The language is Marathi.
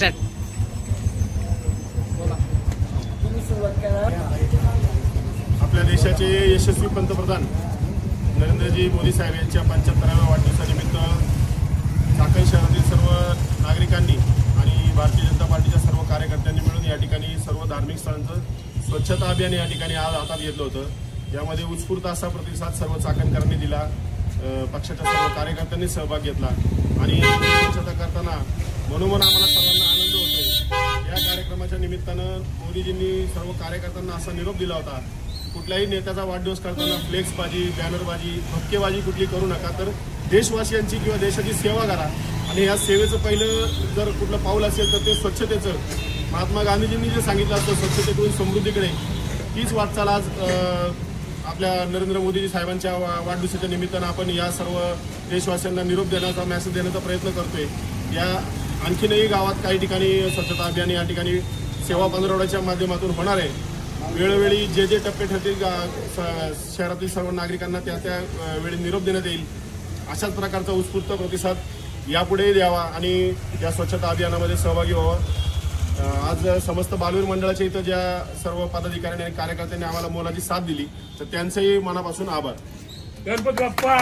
स्टार्ट. आपल्या देशाचे यशस्वी पंतप्रधान नरेंद्रजी मोदी साहेब यांच्या 75व्या वाढदिवसानिमित्त चाकण शहरातील सर्व नागरिकांनी आणि भारतीय जनता पार्टीच्या सर्व कार्यकर्त्यांनी मिळून या ठिकाणी सर्व धार्मिक स्थळांचं स्वच्छता अभियान या ठिकाणी आज हातात घेतलं होतं. यामध्ये उत्स्फूर्त असा प्रतिसाद सर्व चाकणकरांनी दिला. पक्षाच्या सर्व कार्यकर्त्यांनी सहभाग घेतला आणि स्वच्छता करताना मनोमन आम्हाला सर्वांना आनंद होतोय. या कार्यक्रमाच्या निमित्तानं मोदीजींनी सर्व कार्यकर्त्यांना असा निरोप दिला होता, कुठल्याही नेत्याचा वाढदिवस करताना फ्लेक्सबाजी, बॅनरबाजी, भपकेबाजी कुठली करू नका, तर देशवासियांची किंवा देशाची सेवा करा. आणि या सेवेचं पहिलं जर कुठलं पाऊल असेल तर ते स्वच्छतेचं. महात्मा गांधीजींनी जे सांगितलं असतं स्वच्छतेतून समृद्धीकडे, तीच वाटचाल आज आपल्या नरेंद्र मोदी साहेबांच्या वाढदिवसाच्या निमित्तानं आपण या सर्व देशवासियांना निरोप देण्याचा, मेसेज देण्याचा प्रयत्न करतोय. या आणखीनही गावात काही ठिकाणी स्वच्छता अभियान या ठिकाणी सेवा पंधरवड्याच्या माध्यमातून होणार आहे. वेळोवेळी जे जे टप्पे ठरतील शहरातील सर्व नागरिकांना त्या त्या वेळी निरोप देण्यात येईल. अशाच प्रकारचा उत्स्फूर्त प्रतिसाद यापुढेही द्यावा आणि या स्वच्छता अभियानामध्ये सहभागी व्हावं. आज समस्त बालवीर मंडळाच्या इथं ज्या सर्व पदाधिकाऱ्यांनी आणि कार्यकर्त्यांनी आम्हाला मोलाची साथ दिली, तर त्यांचंही मनापासून आभार. गणपती बाप्पा.